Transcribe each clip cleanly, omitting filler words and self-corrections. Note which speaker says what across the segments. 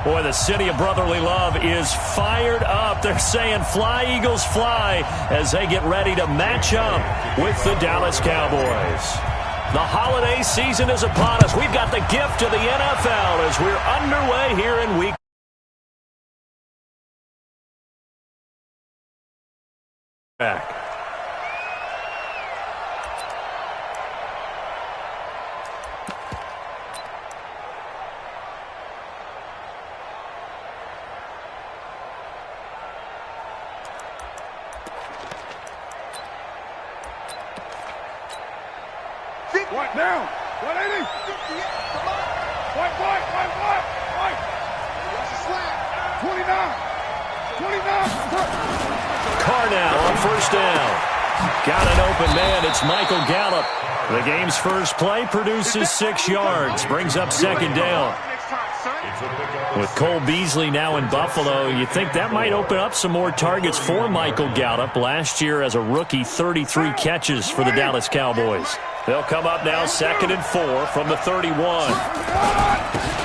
Speaker 1: Boy, the city of brotherly love is fired up. They're saying fly, Eagles, fly, as they get ready to match up with the Dallas Cowboys. The holiday season is upon us. We've got the gift of the NFL as we're underway here in week. Back.
Speaker 2: White down. 180. White. Watch the slap. 29.
Speaker 1: Carr now on first down. Got an open man. It's Michael Gallup. The game's first play produces 6 yards. Brings up second down. With Cole Beasley now in Buffalo, you think that might open up some more targets for Michael Gallup. Last year as a rookie, 33 catches for the Dallas Cowboys. They'll come up now 2nd and 4 from the 31.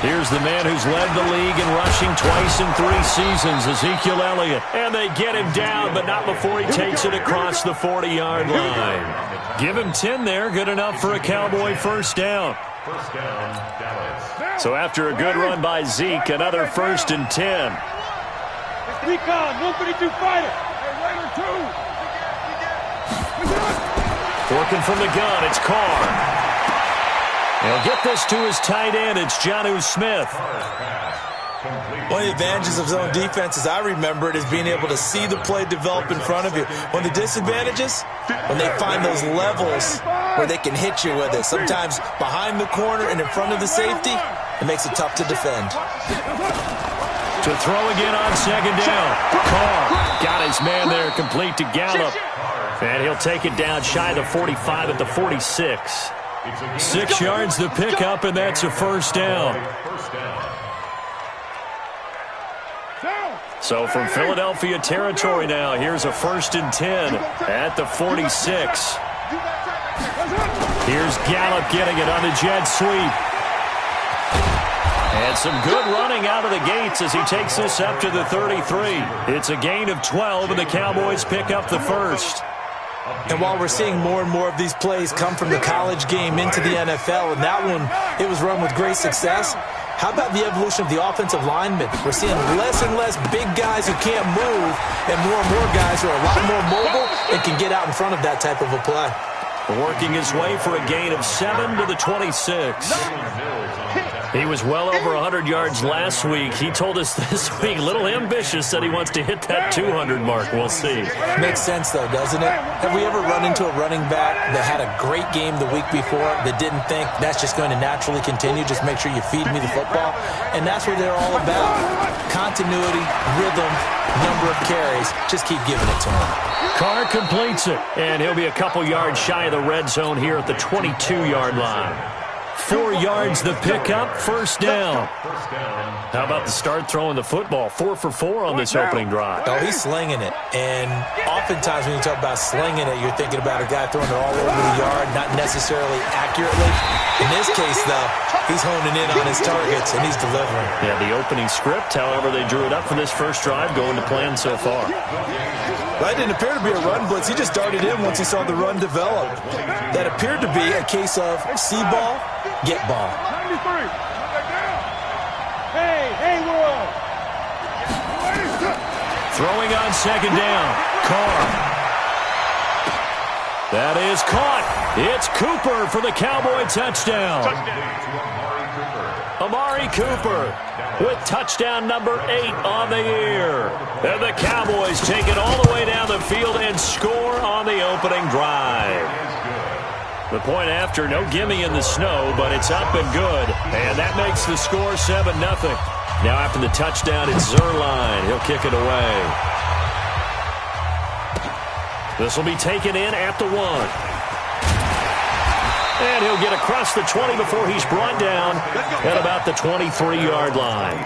Speaker 1: Here's the man who's led the league in rushing twice in 3 seasons, Ezekiel Elliott. And they get him down, but not before he takes it across the 40-yard line. Give him 10 there, good enough for a Cowboy first down. So after a good run by Zeke, another 1st and 10.
Speaker 2: Recon, 132 fighter. Hey, Raider 2.
Speaker 1: Working from the gun, it's Carr. He'll get this to his tight end. It's Jonnu Smith.
Speaker 3: One of the advantages of zone defense, as I remember it, is being able to see the play develop in front of you. One of the disadvantages, when they find those levels where they can hit you with it. Sometimes behind the corner and in front of the safety, it makes it tough to defend.
Speaker 1: To throw again on 2nd down. Carr got his man there, complete to Gallup. And he'll take it down shy of the 45 at the 46. 6 yards the pickup, and that's a first down. So from Philadelphia territory now, here's a 1st and 10 at the 46. Here's Gallup getting it on the jet sweep. And some good running out of the gates as he takes this up to the 33. It's a gain of 12, and the Cowboys pick up the first.
Speaker 3: And while we're seeing more and more of these plays come from the college game into the NFL, and that one, it was run with great success, how about the evolution of the offensive linemen? We're seeing less and less big guys who can't move and more guys who are a lot more mobile and can get out in front of that type of a play.
Speaker 1: Working his way for a gain of 7 to the 26. He was well over 100 yards last week. He told us this week, a little ambitious, that he wants to hit that 200 mark. We'll see.
Speaker 3: Makes sense, though, doesn't it? Have we ever run into a running back that had a great game the week before that didn't think that's just going to naturally continue? Just make sure you feed me the football. And that's what they're all about. Continuity, rhythm, number of carries. Just keep giving it to him.
Speaker 1: Carr completes it, and he'll be a couple yards shy of the red zone here at the 22-yard line. 4 yards the pickup, first down. How about the start throwing the football? 4 for 4 on this opening drive.
Speaker 3: Oh, he's slinging it. And oftentimes when you talk about slinging it, you're thinking about a guy throwing it all over the yard, not necessarily accurately. In this case, though, he's honing in on his targets, and he's delivering.
Speaker 1: Yeah, the opening script, however, they drew it up for this first drive, going to plan so far.
Speaker 3: Well, it didn't appear to be a run blitz. He just darted in once he saw the run develop. That appeared to be a case of see ball, get ball.
Speaker 2: 93. Hey, world.
Speaker 1: Throwing on 2nd down. Carr. That is caught. It's Cooper for the Cowboy touchdown. Amari Cooper with touchdown number 8 on the year. And the Cowboys take it all the way down the field and score on the opening drive. The point after, no gimme in the snow, but it's up and good. And that makes the score 7-0. Now after the touchdown, it's Zerline. He'll kick it away. This will be taken in at the 1. And he'll get across the 20 before he's brought down at about the 23-yard line.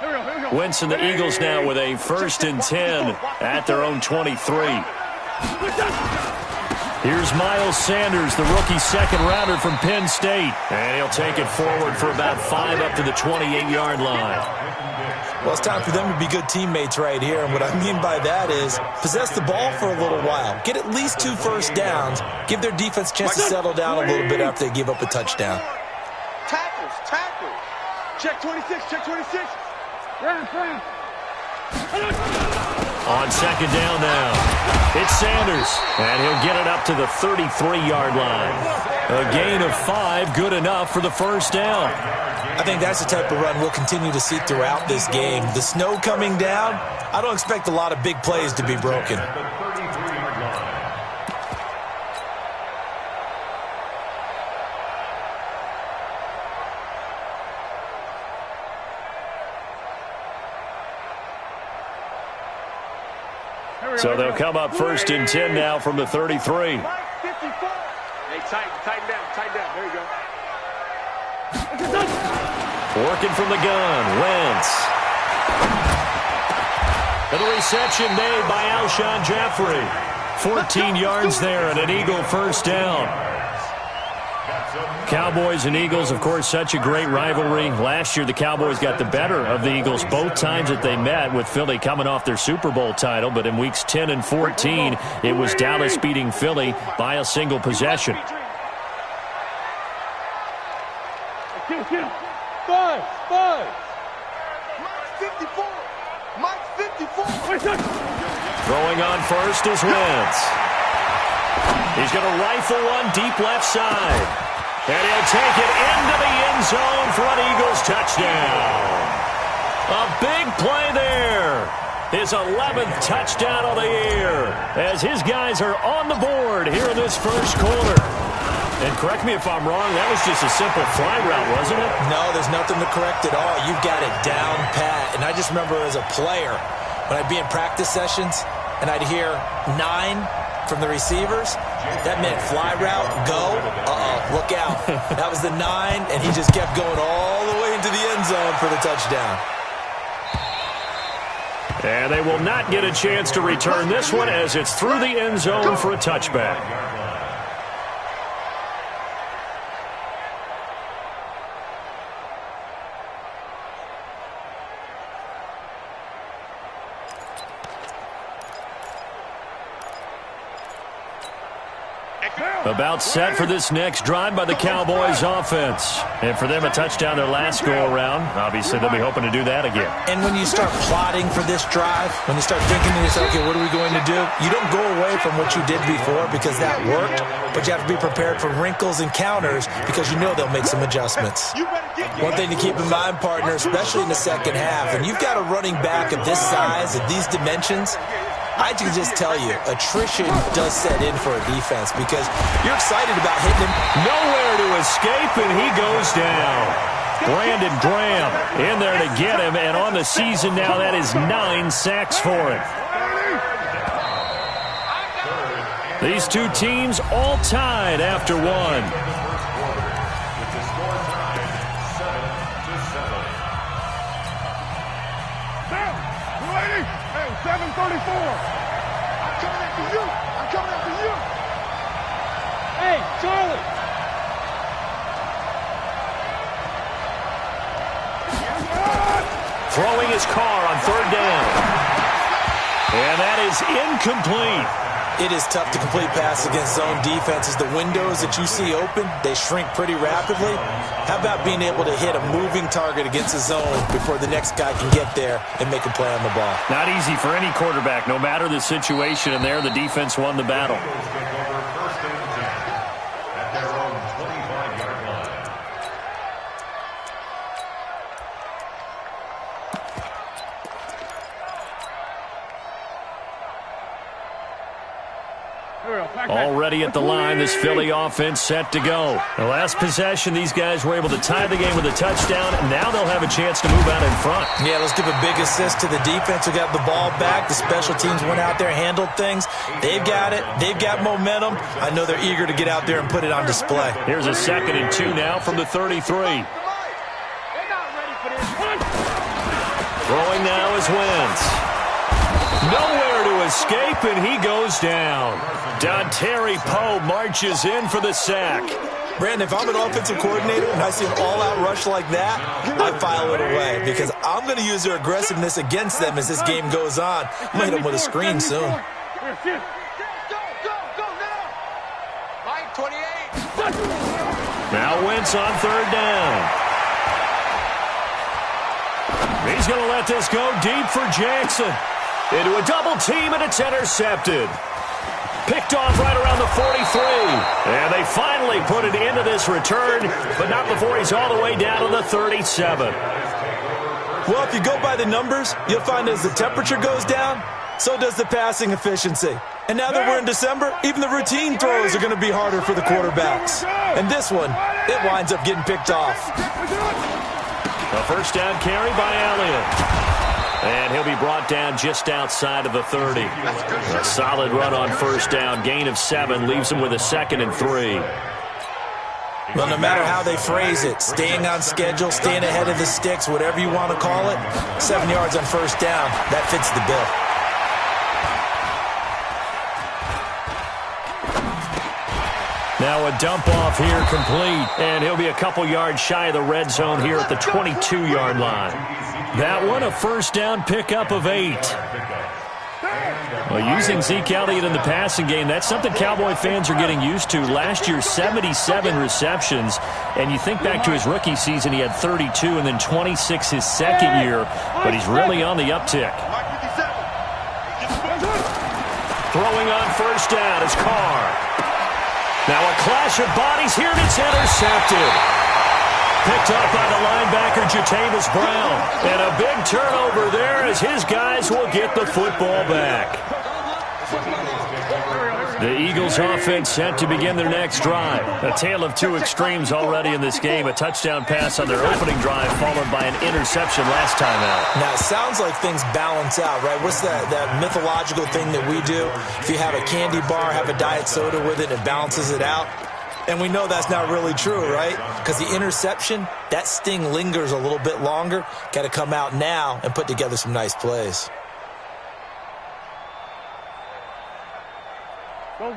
Speaker 2: Here we go.
Speaker 1: Winston, the Eagles now with a 1st and 10 at their own 23. Here's Miles Sanders, the rookie second-rounder from Penn State. And he'll take it forward for about 5 up to the 28-yard line.
Speaker 3: Well, it's time for them to be good teammates right here. And what I mean by that is possess the ball for a little while. Get at least 2 first downs. Give their defense a chance to settle down a little bit after they give up a touchdown.
Speaker 2: Tackles. Check 26, check 26. Ram.
Speaker 1: On 2nd down now, it's Sanders, and he'll get it up to the 33-yard line. A gain of 5, good enough for the 1st down.
Speaker 3: I think that's the type of run we'll continue to see throughout this game. The snow coming down, I don't expect a lot of big plays to be broken.
Speaker 1: So they'll come up 1st and 10 now from the 33.
Speaker 2: Hey, tighten down. There you go.
Speaker 1: Working from the gun, Wentz. And the reception made by Alshon Jeffrey. 14 yards there and an Eagle 1st down. Cowboys and Eagles, of course, such a great rivalry. Last year, the Cowboys got the better of the Eagles both times that they met, with Philly coming off their Super Bowl title. But in weeks 10 and 14, it was Dallas beating Philly by a single possession.
Speaker 2: Five.
Speaker 4: Mike 54.
Speaker 1: Throwing on first is Wentz. He's going to rifle one deep left side. And he'll take it into the end zone for an Eagles touchdown. A big play there. His 11th touchdown of the year as his guys are on the board here in this 1st quarter. And correct me if I'm wrong, that was just a simple fly route, wasn't it?
Speaker 3: No, there's nothing to correct at all. You've got it down pat. And I just remember as a player, when I'd be in practice sessions and I'd hear 9 from the receivers, that meant fly route, go, look out. That was the 9, and he just kept going all the way into the end zone for the touchdown.
Speaker 1: And they will not get a chance to return this one as it's through the end zone for a touchback. About set for this next drive by the Cowboys offense. And for them, a touchdown their last go-around. Obviously, they'll be hoping to do that again.
Speaker 3: And when you start plotting for this drive, when you start thinking to yourself, okay, what are we going to do? You don't go away from what you did before because that worked, but you have to be prepared for wrinkles and counters because you know they'll make some adjustments. One thing to keep in mind, partner, especially in the second half, and you've got a running back of this size, of these dimensions, I can just tell you, attrition does set in for a defense because you're excited about hitting him.
Speaker 1: Nowhere to escape, and he goes down. Brandon Graham in there to get him, and on the season now, that is 9 sacks for him. These two teams all tied after one.
Speaker 2: Hey, 7:34.
Speaker 4: I'm coming after you.
Speaker 2: Hey, Charlie.
Speaker 1: Throwing his car on 3rd down. And that is incomplete.
Speaker 3: It is tough to complete pass against zone defenses. The windows that you see open, they shrink pretty rapidly. How about being able to hit a moving target against a zone before the next guy can get there and make a play on the ball?
Speaker 1: Not easy for any quarterback, no matter the situation, and there the defense won the battle. Already at the line, this Philly offense set to go. The last possession, these guys were able to tie the game with a touchdown, and now they'll have a chance to move out in front.
Speaker 3: Yeah, let's give a big assist to the defense who got the ball back. The special teams went out there, handled things. They've got it. They've got momentum. I know they're eager to get out there and put it on display.
Speaker 1: Here's a 2nd and 2 now from the 33.
Speaker 2: They're not ready for this.
Speaker 1: Throwing Wentz. Nowhere to escape, and he goes down. Dontari Poe marches in for the sack.
Speaker 3: Brandon, if I'm an offensive coordinator and I see an all-out rush like that, I file it away because I'm going to use their aggressiveness against them as this game goes on. I'm going to hit them with a screen soon.
Speaker 4: Go now. Mike 28.
Speaker 1: Now Wentz on third down. He's going to let this go deep for Jackson. Into a double team, and it's intercepted. Picked off right around the 43. And they finally put it into this return, but not before he's all the way down to the 37.
Speaker 3: Well, if you go by the numbers, you'll find as the temperature goes down, so does the passing efficiency. And now that we're in December, even the routine throws are going to be harder for the quarterbacks. And this one, it winds up getting picked off.
Speaker 1: A first down carry by Elliott. And he'll be brought down just outside of the 30. A solid run on first down. Gain of 7 leaves him with a 2nd and 3.
Speaker 3: Well, no matter how they phrase it, staying on schedule, staying ahead of the sticks, whatever you want to call it, 7 yards on first down, that fits the bill.
Speaker 1: Now a dump off here complete, and he'll be a couple yards shy of the red zone here at the 22-yard line. That one a first down pickup of 8. Well, using Zeke Elliott in the passing game, that's something Cowboy fans are getting used to. Last year, 77 receptions, and you think back to his rookie season, he had 32 and then 26 his second year, but he's really on the uptick. Throwing on first down is Carr. Now a clash of bodies here, and it's intercepted. Picked up by the linebacker, Jatavis Brown. And a big turnover there as his guys will get the football back. The Eagles offense set to begin their next drive. A tale of two extremes already in this game. A touchdown pass on their opening drive followed by an interception last time out.
Speaker 3: Now, it sounds like things balance out, right? What's that mythological thing that we do? If you have a candy bar, have a diet soda with it, it balances it out. And we know that's not really true, right? Because the interception, that sting lingers a little bit longer. Got to come out now and put together some nice plays.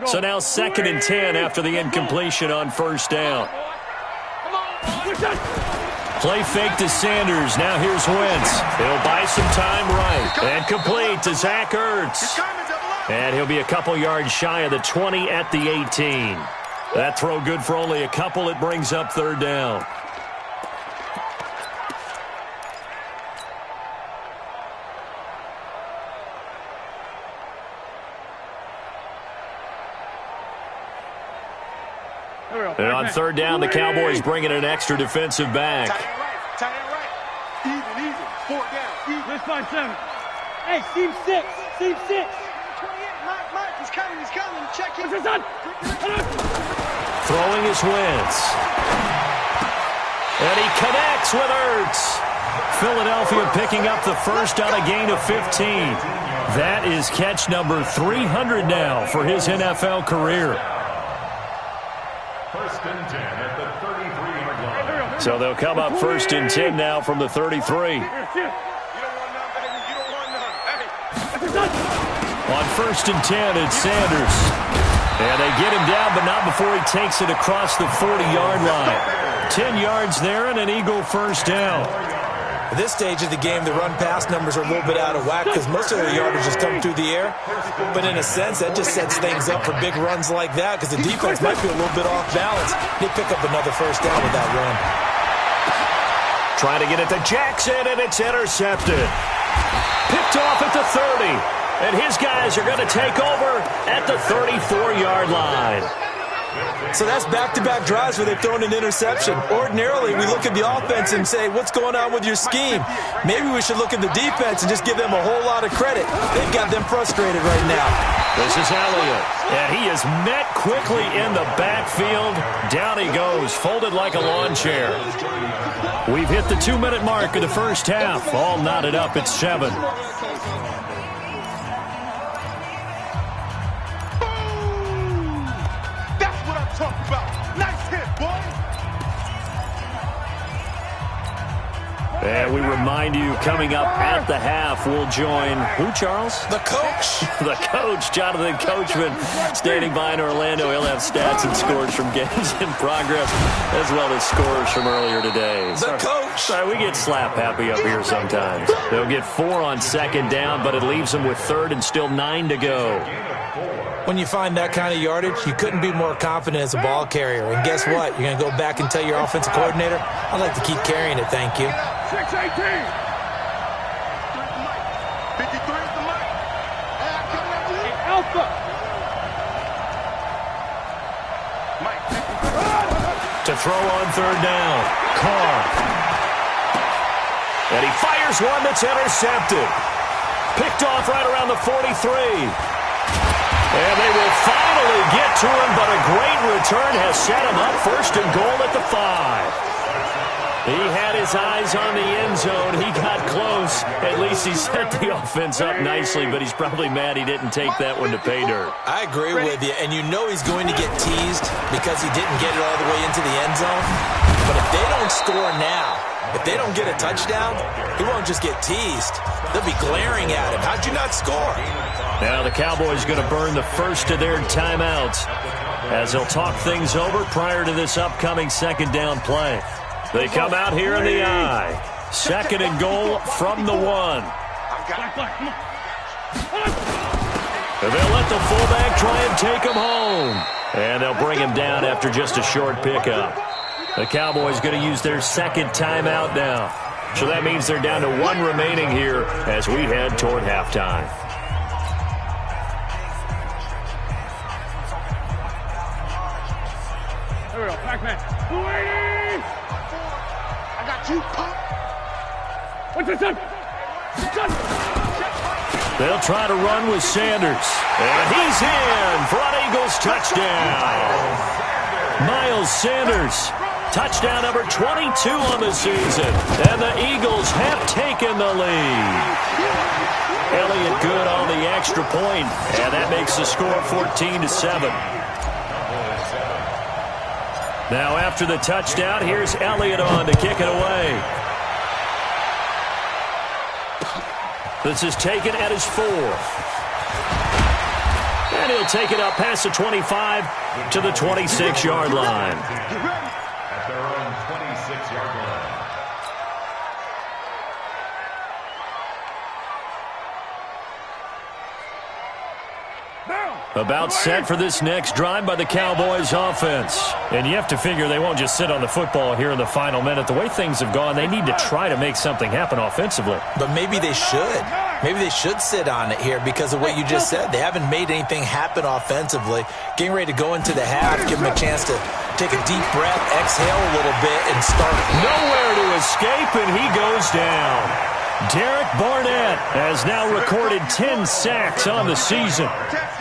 Speaker 1: So now 2nd and 10 after the incompletion on first down. Play fake to Sanders. Now here's Wentz. He'll buy some time right. And complete to Zach Ertz. And he'll be a couple yards shy of the 20 at the 18. That throw good for only a couple. It brings up third down. And on third down, the Cowboys bringing an extra defensive back.
Speaker 4: Tight end right. Even. 4 down. Even.
Speaker 2: Let's find 7. Hey, seam 6. Seam 6.
Speaker 4: 28. Mike, he's coming. Check him.
Speaker 1: Throwing is Wentz. And he connects with Ertz. Philadelphia picking up the first on a gain of 15. That is catch number 300 now for his NFL career.
Speaker 5: First and 10 at the 33-yard line.
Speaker 1: So they'll come up first and 10 now from the 33. On first and 10, it's Sanders. And they get him down, but not before he takes it across the 40-yard line. 10 yards there and an Eagle first down.
Speaker 3: At this stage of the game, the run-pass numbers are a little bit out of whack because most of their yardage just come through the air. But in a sense, that just sets things up for big runs like that because the defense might be a little bit off balance. They pick up another first down with that run.
Speaker 1: Trying to get it to Jackson, and it's intercepted. Picked off at the 30. And his guys are going to take over at the 34-yard line.
Speaker 3: So that's back-to-back drives where they've thrown an interception. Ordinarily, we look at the offense and say, what's going on with your scheme? Maybe we should look at the defense and just give them a whole lot of credit. They've got them frustrated right now.
Speaker 1: This is Elliott, and he is met quickly in the backfield. Down he goes, folded like a lawn chair. We've hit the 2-minute mark of the first half. All knotted up at 7.
Speaker 4: Talk about. Nice hit, boy.
Speaker 1: And we remind you, coming up at the half, we'll join who, Charles?
Speaker 3: The coach.
Speaker 1: The coach, Jonathan Coachman, standing by in Orlando. He'll have stats and scores from games in progress, as well as scores from earlier today.
Speaker 3: The coach.
Speaker 1: Sorry, we get slap happy up here sometimes. They'll get 4 on second down, but it leaves them with third and still 9 to go.
Speaker 3: When you find that kind of yardage, you couldn't be more confident as a ball carrier. And guess what? You're going to go back and tell your offensive coordinator, I'd like to keep carrying it, thank you.
Speaker 4: 6-18. 53 is the mic.
Speaker 2: Alpha.
Speaker 4: Mike.
Speaker 1: To throw on third down. Carr. And he fires one that's intercepted. Picked off right around the 43. And they will finally get to him, but a great return has set him up first and goal at the 5. He had his eyes on the end zone. He got close. At least he set the offense up nicely, but he's probably mad he didn't take that one to pay dirt.
Speaker 3: I agree with you, and you know he's going to get teased because he didn't get it all the way into the end zone. But if they don't score now, if they don't get a touchdown, he won't just get teased. They'll be glaring at him. How'd you not score?
Speaker 1: Now the Cowboys going to burn the first of their timeouts as they'll talk things over prior to this upcoming second down play. They come out here in the eye. Second and goal from the 1. And they'll let the fullback try and take him home. And they'll bring him down after just a short pickup. The Cowboys going to use their second timeout now. So that means they're down to 1 remaining here as we head toward halftime.
Speaker 2: Here we go. Pac-Man. 280.
Speaker 4: I got you, punk.
Speaker 2: What's this up?
Speaker 1: They'll try to run with Sanders. And he's in for an Eagles touchdown. Miles Sanders. Touchdown number 22 on the season. And the Eagles have taken the lead. Elliott good on the extra point. And that makes the score 14-7. Now after the touchdown, here's Elliott on to kick it away. This is taken at his 4th. And he'll take it up past the 25 to the 26-yard line.
Speaker 5: At their own 26-yard line.
Speaker 1: About set for this next drive by the Cowboys offense. And you have to figure they won't just sit on the football here in the final minute. The way things have gone, they need to try to make something happen offensively.
Speaker 3: But maybe they should. Maybe they should sit on it here because of what you just said. They haven't made anything happen offensively. Getting ready to go into the half, give them a chance to take a deep breath, exhale a little bit, and start.
Speaker 1: Nowhere to escape, and he goes down. Derek Barnett has now recorded 10 sacks on the season.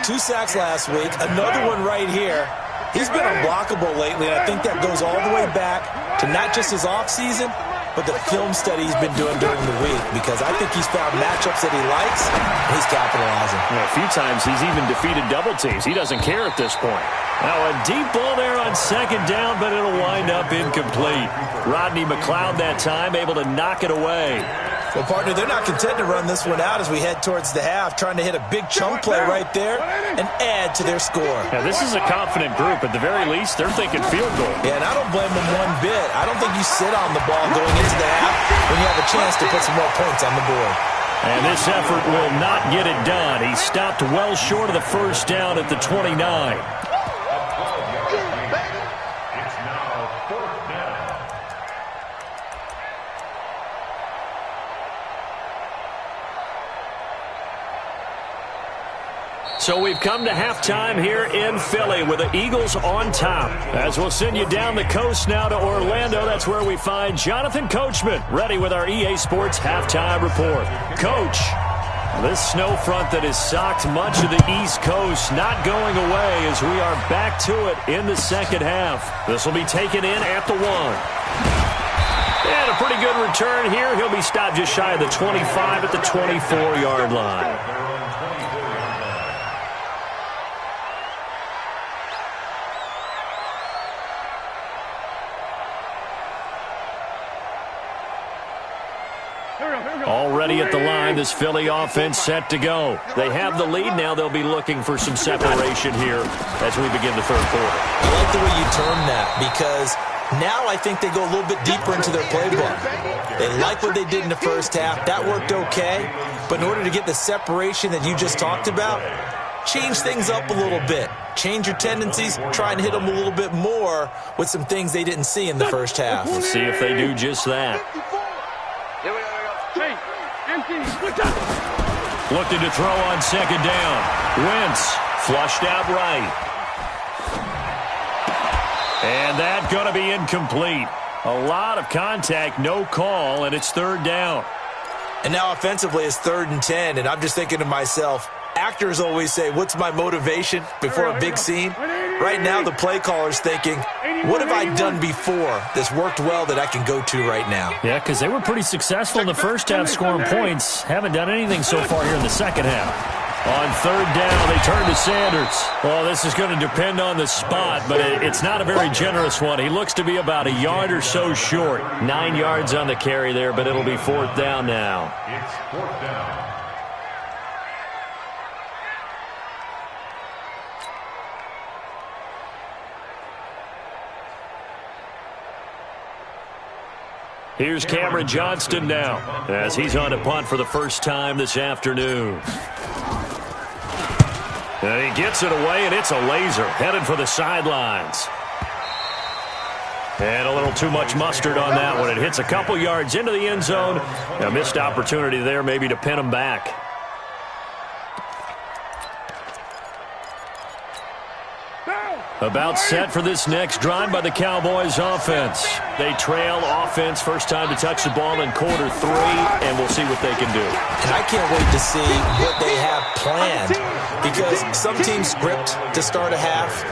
Speaker 3: 2 sacks last week, another one right here. He's been unblockable lately, and I think that goes all the way back to not just his offseason, but the film study he's been doing during the week, because I think he's found matchups that he likes, and he's capitalizing.
Speaker 1: Yeah, a few times he's even defeated double teams. He doesn't care at this point. Now a deep ball there on second down, but it'll wind up incomplete. Rodney McLeod that time able to knock it away.
Speaker 3: Well, partner, they're not content to run this one out as we head towards the half, trying to hit a big chunk play right there and add to their score.
Speaker 1: Now, this is a confident group. At the very least, they're thinking field goal.
Speaker 3: Yeah, and I don't blame them one bit. I don't think you sit on the ball going into the half when you have a chance to put some more points on the board.
Speaker 1: And this effort will not get it done. He stopped well short of the first down at the 29.
Speaker 5: It's now 4th down.
Speaker 1: So we've come to halftime here in Philly with the Eagles on top. As we'll send you down the coast now to Orlando, that's where we find Jonathan Coachman ready with our EA Sports halftime report. Coach, this snow front that has socked much of the East Coast not going away as we are back to it in the second half. This will be taken in at the 1. And a pretty good return here. He'll be stopped just shy of the 25 at the 24-yard line. this Philly offense set to go. They have the lead now. They'll be looking for some separation here as we begin the third quarter.
Speaker 3: I like the way you term that because now I think they go a little bit deeper into their playbook. They like what they did in the first half. That worked okay. But in order to get the separation that you just talked about, change things up a little bit. Change your tendencies. Try and hit them a little bit more with some things they didn't see in the first half.
Speaker 1: We'll see if they do just that. Looking to throw on second down. Wentz flushed out right. And that's going to be incomplete. A lot of contact, no call, and it's third down.
Speaker 3: And now offensively it's 3rd and 10, and I'm just thinking to myself, actors always say, what's my motivation before a big scene? Right now the play caller's thinking, what have I done before that's worked well that I can go to right now?
Speaker 1: Yeah, because they were pretty successful in the first half scoring points. Haven't done anything so far here in the second half. On third down, they turn to Sanders. Well, this is going to depend on the spot, but it's not a very generous one. He looks to be about a yard or so short. 9 yards on the carry there, but it'll be 4th down now.
Speaker 5: It's 4th down.
Speaker 1: Here's Cameron Johnston now as he's on a punt for the first time this afternoon. And he gets it away, and it's a laser headed for the sidelines. And a little too much mustard on that one. It hits a couple yards into the end zone. A missed opportunity there maybe to pin him back. About set for this next drive by the Cowboys offense. They trail offense, first time to touch the ball in quarter 3, and we'll see what they can do.
Speaker 3: And I can't wait to see what they have planned because some teams script to start a half.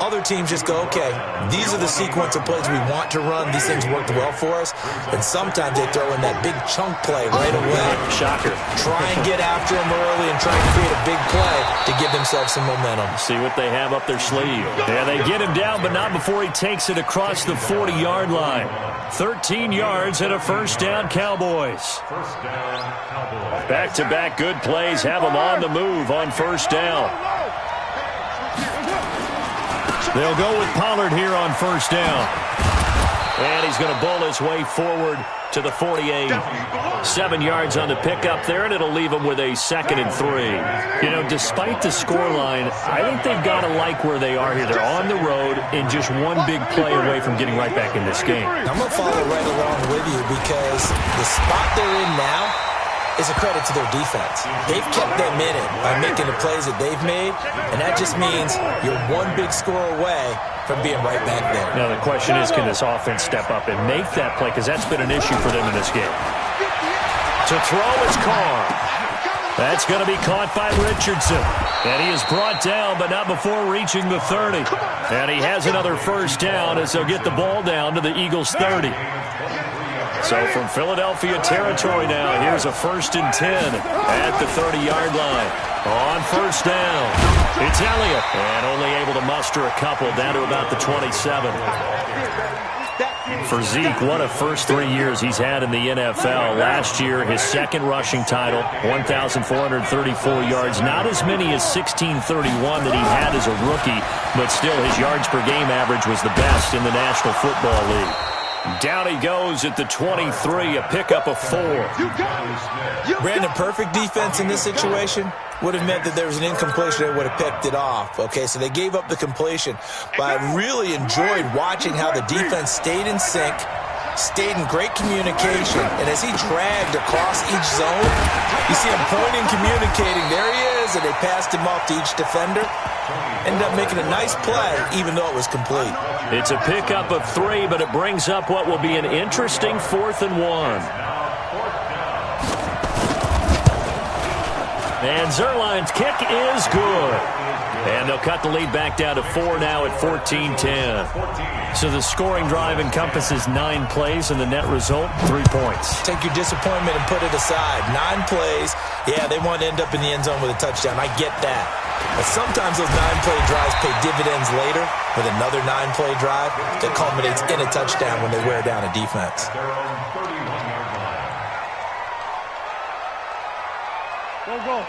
Speaker 3: Other teams just go, okay, these are the sequence of plays we want to run. These things worked well for us. And sometimes they throw in that big chunk play right away.
Speaker 1: Shocker.
Speaker 3: Try and get after them early and try and create a big play to give themselves some momentum.
Speaker 1: See what they have up their sleeve. Yeah, they get him down, but not before he takes it across the 40-yard line. 13 yards and a first down, Cowboys.
Speaker 5: First down, Cowboys.
Speaker 1: Back-to-back good plays have them on the move on first down. They'll go with Pollard here on first down. And he's going to bowl his way forward to the 48. 7 yards on the pickup there, and it'll leave him with a 2nd and 3. You know, despite the scoreline, I think they've got to like where they are here. They're on the road and just one big play away from getting right back in this game.
Speaker 3: I'm going to follow right along with you because the spot they're in now is a credit to their defense. They've kept them in it by making the plays that they've made, and that just means you're one big score away from being right back there.
Speaker 1: Now, the question is, can this offense step up and make that play? Because that's been an issue for them in this game. To throw is Carr. That's going to be caught by Richardson. And he is brought down, but not before reaching the 30. And he has another first down as they'll get the ball down to the Eagles' 30. So from Philadelphia territory now, here's a 1st and 10 at the 30-yard line. On first down, it's Elliott. And only able to muster a couple down to about the 27. For Zeke, what a first 3 years he's had in the NFL. Last year, his 2nd rushing title, 1,434 yards. Not as many as 1,631 that he had as a rookie, but still his yards per game average was the best in the National Football League. Down he goes at the 23, a pickup of 4.
Speaker 3: Brandon, perfect defense in this situation would have meant that there was an incompletion that would have picked it off. Okay, so they gave up the completion. But I really enjoyed watching how the defense stayed in sync, stayed in great communication, and as he dragged across each zone, you see him pointing, communicating. There he is, and they passed him off to each defender. Ended up making a nice play, even though it was complete.
Speaker 1: It's a pickup of 3, but it brings up what will be an interesting 4th and 1. And Zerline's kick is good. And they'll cut the lead back down to 4 now at 14-10. So the scoring drive encompasses 9 plays, and the net result, 3 points.
Speaker 3: Take your disappointment and put it aside. 9 plays. Yeah, they want to end up in the end zone with a touchdown. I get that. But sometimes those 9-play drives pay dividends later with another 9-play drive that culminates in a touchdown when they wear down a defense.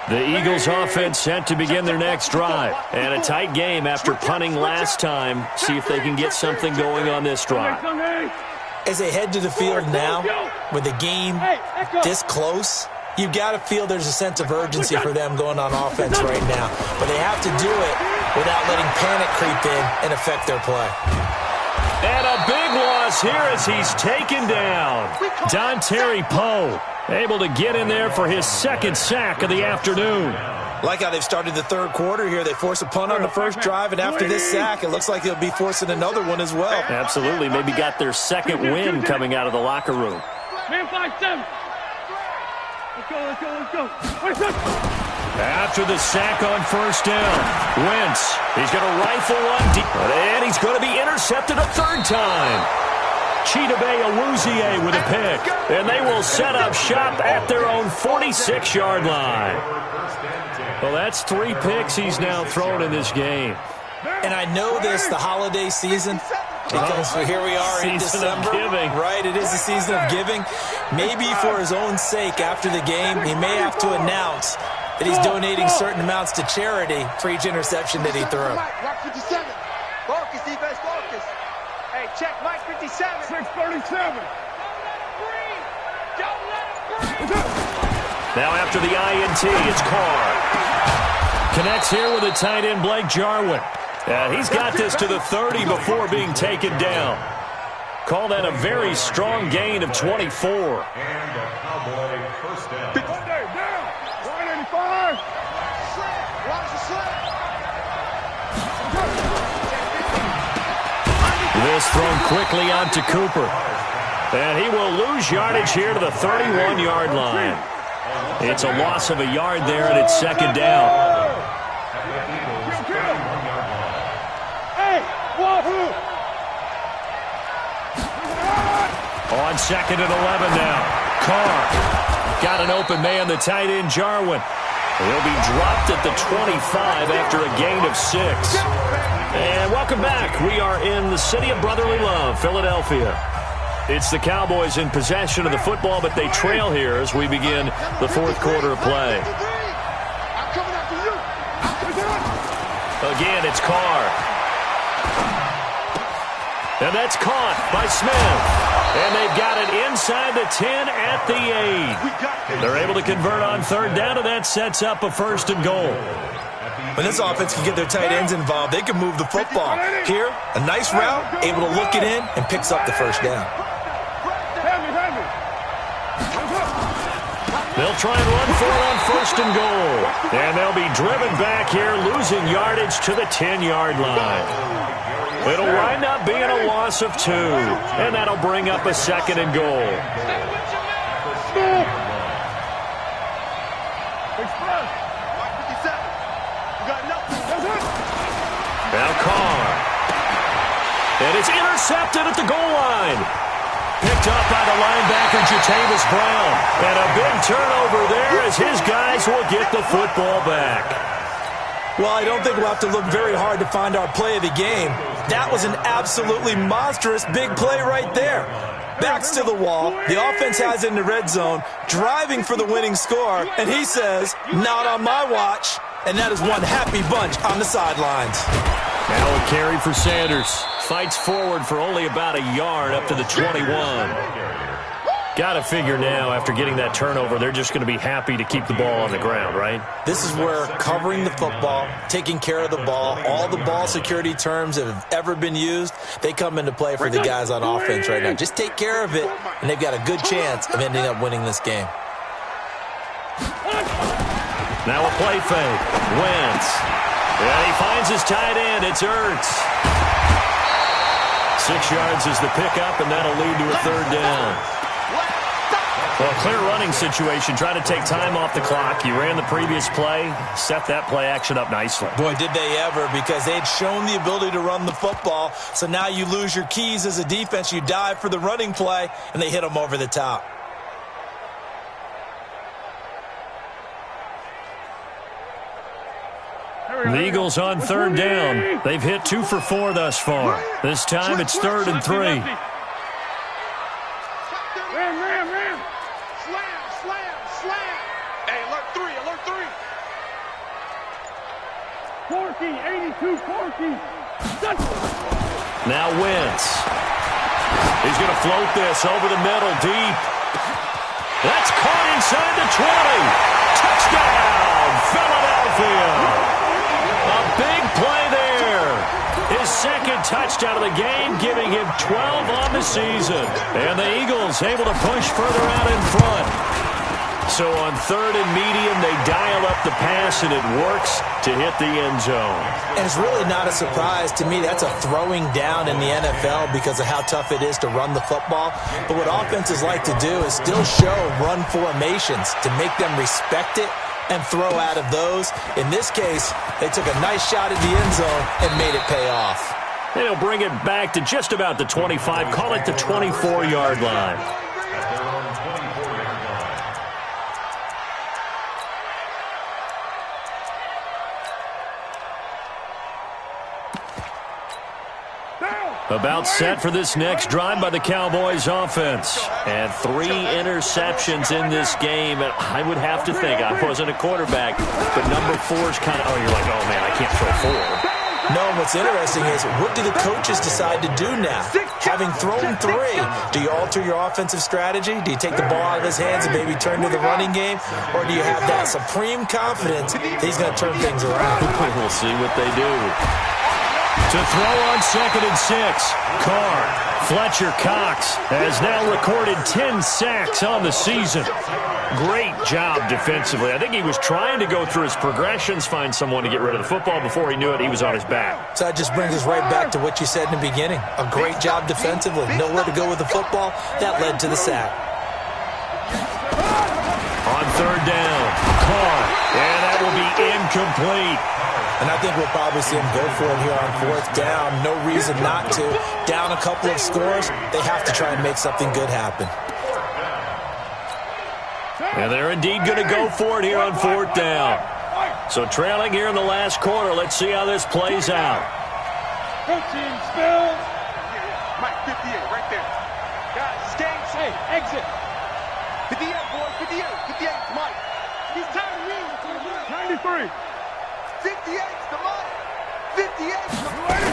Speaker 1: The Eagles offense set to begin their next drive. And a tight game after punting last time. See if they can get something going on this drive.
Speaker 3: As they head to the field now, with the game this close, you've got to feel there's a sense of urgency for them going on offense right now. But they have to do it without letting panic creep in and affect their play.
Speaker 1: And a big loss here as he's taken down. Dontari Poe able to get in there for his second sack of the afternoon.
Speaker 3: Like how they've started the third quarter here. They force a punt on the first drive, and after this sack, it looks like they'll be forcing another one as well.
Speaker 1: Absolutely. Maybe got their second win coming out of the locker room.
Speaker 2: Man, 5-7. Let's go.
Speaker 1: After the sack on first down, Wentz, he's going to rifle one deep, and he's going to be intercepted a third time. Chidobe Awuzie with a pick, and they will set up shop at their own 46-yard line. Well, that's 3 picks he's now thrown in this game.
Speaker 3: And I know this, the holiday season, because here we are in December, right? It is the season of giving. Maybe for his own sake, after the game, he may have to announce that he's donating certain amounts to charity for each interception that he threw.
Speaker 4: Rock 57. Focus, defense, focus. Hey, check Mike 57.
Speaker 2: 637.
Speaker 1: Now after the INT, it's Carr. Connects here with a tight end, Blake Jarwin. And he's got this to the 30 before being taken down. Call that a very strong gain of 24.
Speaker 5: And a Cowboy first down.
Speaker 2: Down. 185.
Speaker 4: Watch the slip.
Speaker 1: This thrown quickly onto Cooper. And he will lose yardage here to the 31-yard line. It's a loss of a yard there, and it's second down.
Speaker 2: Hey,
Speaker 1: On second and 11 now. Carr got an open man, the tight end Jarwin. He'll be dropped at the 25 after a gain of 6. And welcome back. We are in the city of brotherly love, Philadelphia. It's the Cowboys in possession of the football, but they trail here as we begin the fourth quarter of play. Again, it's Carr. And that's caught by Smith. And they've got it inside the 10 at the 8. They're able to convert on third down, and that sets up a first and goal.
Speaker 3: When this offense can get their tight ends involved, they can move the football. Here, a nice route, able to look it in, and picks up the first down.
Speaker 1: They'll try and run for it on first and goal. And they'll be driven back here, losing yardage to the 10-yard line. It'll wind up being a loss of 2, and that'll bring up a second and goal. Now Carr. And it's intercepted at the goal line. Picked up by the linebacker, Jatavis Brown. And a big turnover there as his guys will get the football back.
Speaker 3: Well, I don't think we'll have to look very hard to find our play of the game. That was an absolutely monstrous big play right there. Backs to the wall. The offense has it in the red zone, driving for the winning score. And he says, not on my watch. And that is one happy bunch on the sidelines.
Speaker 1: Now a carry for Sanders. Fights forward for only about a yard up to the 21. Got to figure now, after getting that turnover, they're just going to be happy to keep the ball on the ground, right?
Speaker 3: This is where covering the football, taking care of the ball, all the ball security terms that have ever been used, they come into play for the guys on offense right now. Just take care of it, and they've got a good chance of ending up winning this game.
Speaker 1: Now a play fake. Wentz. And he finds his tight end. It's Ertz. 6 yards is the pickup, and that'll lead to a third down. Well, clear running situation. Try to take time off the clock. You ran the previous play, set that play action up nicely.
Speaker 3: Boy, did they ever, because they'd shown the ability to run the football. So now you lose your keys as a defense. You dive for the running play, and they hit them over the top.
Speaker 1: The Eagles on third down. They've hit 2 for 4 thus far. This time it's 3rd and 3.
Speaker 2: Ram.
Speaker 4: Slam. Hey, alert 3.
Speaker 2: Corky, 82, Corky.
Speaker 1: Now Wentz. He's going to float this over the middle, deep. That's caught inside the 20. Touchdown, Philadelphia. A big play there. His second touchdown of the game, giving him 12 on the season. And the Eagles able to push further out in front. So on 3rd and medium, they dial up the pass, and it works to hit the end zone.
Speaker 3: And it's really not a surprise to me. That's a throwing down in the NFL because of how tough it is to run the football. But what offenses like to do is still show run formations to make them respect it and throw out of those. In this case, they took a nice shot at the end zone and made it pay off.
Speaker 1: They'll bring it back to just about the 25, call it the 24-yard line. About set for this next drive by the Cowboys offense. And 3 interceptions in this game. And I would have to think, I wasn't a quarterback, but number 4's kind of, you're like, oh, man, I can't throw 4.
Speaker 3: No, what's interesting is, what do the coaches decide to do now? Having thrown 3, do you alter your offensive strategy? Do you take the ball out of his hands and maybe turn to the running game? Or do you have that supreme confidence that he's going to turn things around?
Speaker 1: We'll see what they do. To throw on 2nd and 6, Carr. Fletcher Cox has now recorded 10 sacks on the season. Great job defensively. I think he was trying to go through his progressions, find someone to get rid of the football. Before he knew it, he was on his back.
Speaker 3: So that just brings us right back to what you said in the beginning. A great job defensively. Nowhere to go with the football. That led to the sack.
Speaker 1: On 3rd down, Carr. And that will be incomplete.
Speaker 3: And I think we'll probably see him go for it here on 4th down. No reason not to. Down a couple of scores, they have to try and make something good happen.
Speaker 1: And they're indeed going to go for it here on 4th down. So trailing here in the last quarter. Let's see how this plays out.
Speaker 2: Coaching spell.
Speaker 4: Mike, 58, right there. Guys, escape.
Speaker 2: Hey, exit.
Speaker 4: 58, boys, 58. 58, Mike.
Speaker 2: He's tired of me. 93.
Speaker 4: 58's the Mike. 58's the Mike.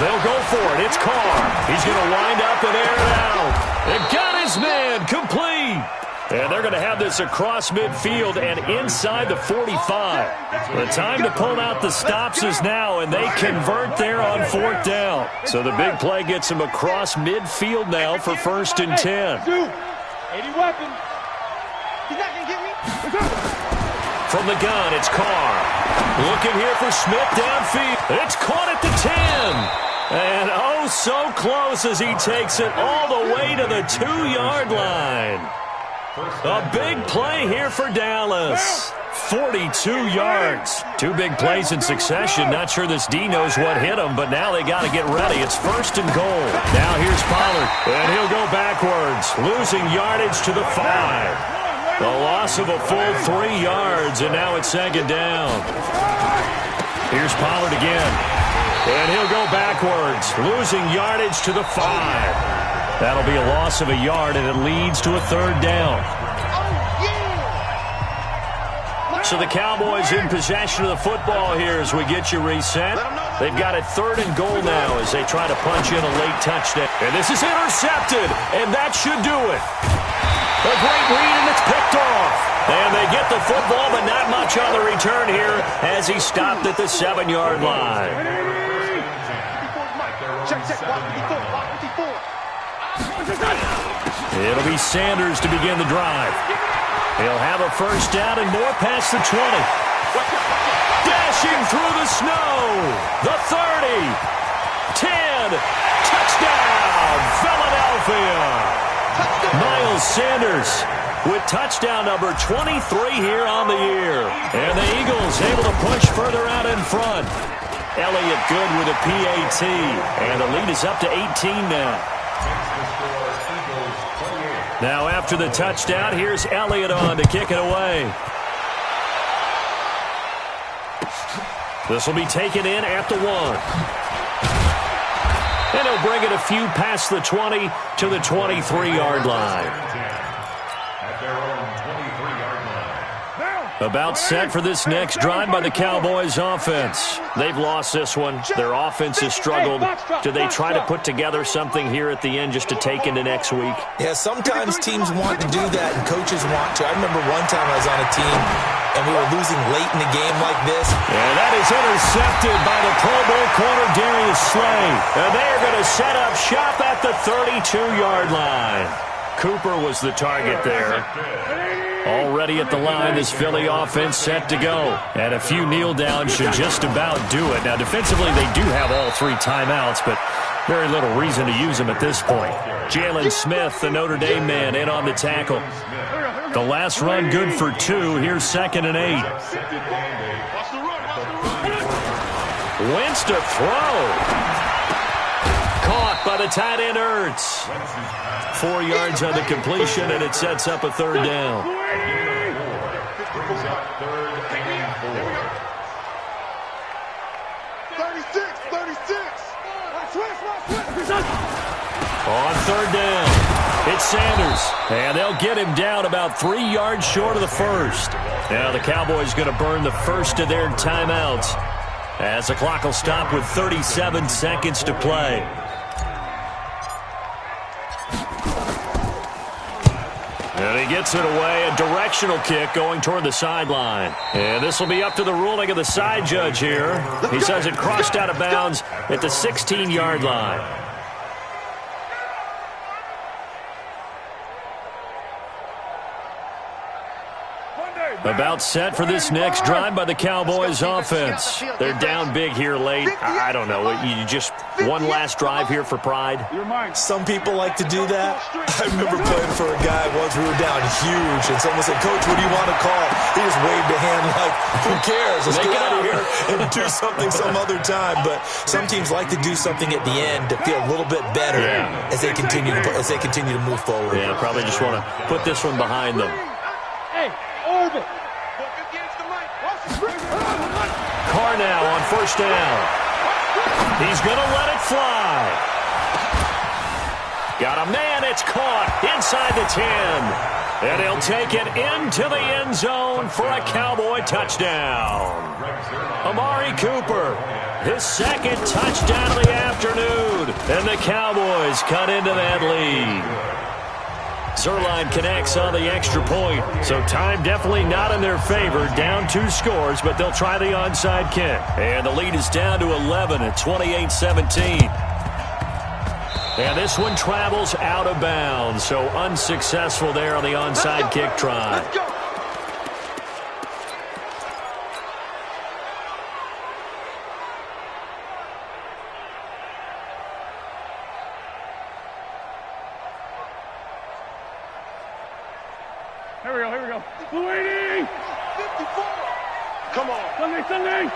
Speaker 1: They'll go for it. It's Carr. He's going to wind up and air it out. And got his man complete. And they're going to have this across midfield and inside the 45. The time to pull out the stops is now, and they convert there on 4th down. So the big play gets them across midfield now for 1st and 10.
Speaker 2: 80 weapon.
Speaker 4: He's not going to get me.
Speaker 1: From the gun, it's Carr. Looking here for Smith downfield. It's caught at the 10. And oh, so close as he takes it all the way to the 2-yard line. A big play here for Dallas. 42 yards. 2 big plays in succession. Not sure this D knows what hit him, but now they got to get ready. It's 1st and goal. Now here's Pollard, and he'll go backwards, losing yardage to the 5. The loss of a full 3 yards, and now it's 2nd down. Here's Pollard again, and he'll go backwards, losing yardage to the 5. That'll be a loss of a yard, and it leads to a 3rd down. So the Cowboys in possession of the football here as we get you reset. They've got it 3rd and goal now as they try to punch in a late touchdown. And this is intercepted, and that should do it. A great read, and it's picked off. And they get the football, but not much on the return here as he stopped at the 7-yard line.
Speaker 4: Check, block 54, block 54.
Speaker 1: It'll be Sanders to begin the drive. He'll have a 1st down and more past the 20. Dashing through the snow. The 30. 10. Touchdown, Philadelphia. Miles Sanders with touchdown number 23 here on the year. And the Eagles able to push further out in front. Elliott good with a PAT. And the lead is up to 18 now. Now after the touchdown, here's Elliott on to kick it away. This will be taken in at the 1. And he'll bring it a few past the 20 to the 23-yard line. About set for this next drive by the Cowboys offense. They've lost this one. Their offense has struggled. Do they try to put together something here at the end just to take into next week?
Speaker 3: Yeah, sometimes teams want to do that and coaches want to. I remember one time I was on a team and we were losing late in the game like this.
Speaker 1: And that is intercepted by the Pro Bowl corner Darius Slay. And they are going to set up shop at the 32-yard line. Cooper was the target there. Already at the line, this Philly offense set to go. And a few kneel downs should just about do it. Now, defensively, they do have all 3 timeouts, but very little reason to use them at this point. Jalen Smith, the Notre Dame man, in on the tackle. The last run good for 2. Here's 2nd and 8. Wentz to throw. Caught by the tight end Ertz. 4 yards on the completion, and it sets up a 3rd down.
Speaker 4: 36.
Speaker 1: On 3rd down, it's Sanders, and they'll get him down about 3 yards short of the first. Now the Cowboys going to burn the first of their timeouts as the clock will stop with 37 seconds to play. And he gets it away, a directional kick going toward the sideline. And this will be up to the ruling of the side judge here. He says it crossed out of bounds at the 16-yard line. About set for this next drive by the Cowboys offense. They're down big here late. I don't know. You just one last drive here for pride?
Speaker 3: Some people like to do that. I remember playing for a guy once. We were down huge, and someone said, "Coach, what do you want to call?" He just waved a hand like, "Who cares? Let's get out of here and do something some other time." But some teams like to do something at the end to feel a little bit better as they continue to move forward.
Speaker 1: Yeah, probably just want to put this one behind them.
Speaker 2: Hey, orbit.
Speaker 1: Carr now on 1st down. He's going to let it fly. Got a man. It's caught inside the 10. And he'll take it into the end zone for a Cowboy touchdown. Amari Cooper, his 2nd touchdown of the afternoon. And the Cowboys cut into that lead. Zerline connects on the extra point. So time definitely not in their favor. Down 2 scores, but they'll try the onside kick. And the lead is down to 11 at 28-17. And this one travels out of bounds. So unsuccessful there on the onside kick try.
Speaker 2: Here we go. Waiting!
Speaker 4: 54! Come on!
Speaker 2: Sunday!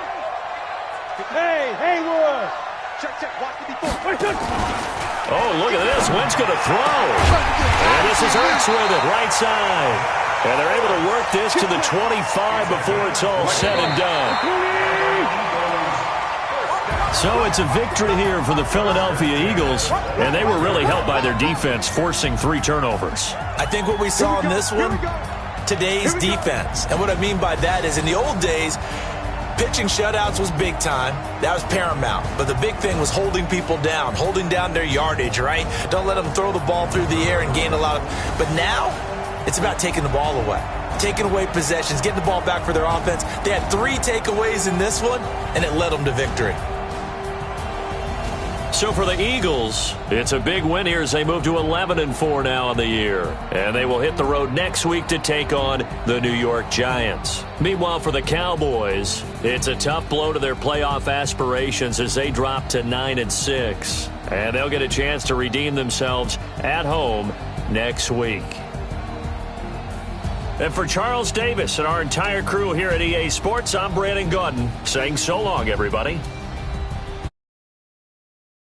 Speaker 2: Hey, Haywood!
Speaker 4: Check, watch the before.
Speaker 1: Oh, look at this. Wentz going to throw. And this is Ertz with it, right side. And they're able to work this to the 25 before it's all said and done. So it's a victory here for the Philadelphia Eagles, and they were really helped by their defense, forcing 3 turnovers.
Speaker 3: I think what we saw in this one, today's defense. And what I mean by that is in the old days, pitching shutouts was big time. That was paramount. But the big thing was holding people down, holding down their yardage, right? Don't let them throw the ball through the air and gain a lot of... But now, it's about taking the ball away. Taking away possessions, getting the ball back for their offense. They had 3 takeaways in this one, and it led them to victory.
Speaker 1: So for the Eagles, it's a big win here as they move to 11-4 now on the year. And they will hit the road next week to take on the New York Giants. Meanwhile, for the Cowboys, it's a tough blow to their playoff aspirations as they drop to 9-6. And they'll get a chance to redeem themselves at home next week. And for Charles Davis and our entire crew here at EA Sports, I'm Brandon Gaudin saying so long, everybody.